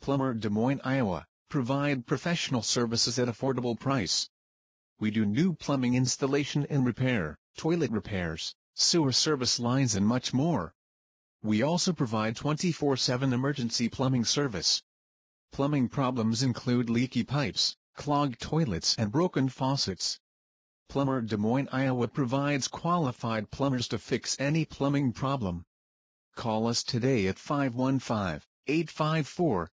Plumber Des Moines, Iowa, provide professional services at affordable price. We do new plumbing installation and repair, toilet repairs, sewer service lines and much more. We also provide 24/7 emergency plumbing service. Plumbing problems include leaky pipes, clogged toilets and broken faucets. Plumber Des Moines, Iowa provides qualified plumbers to fix any plumbing problem. Call us today at 515-854-1944.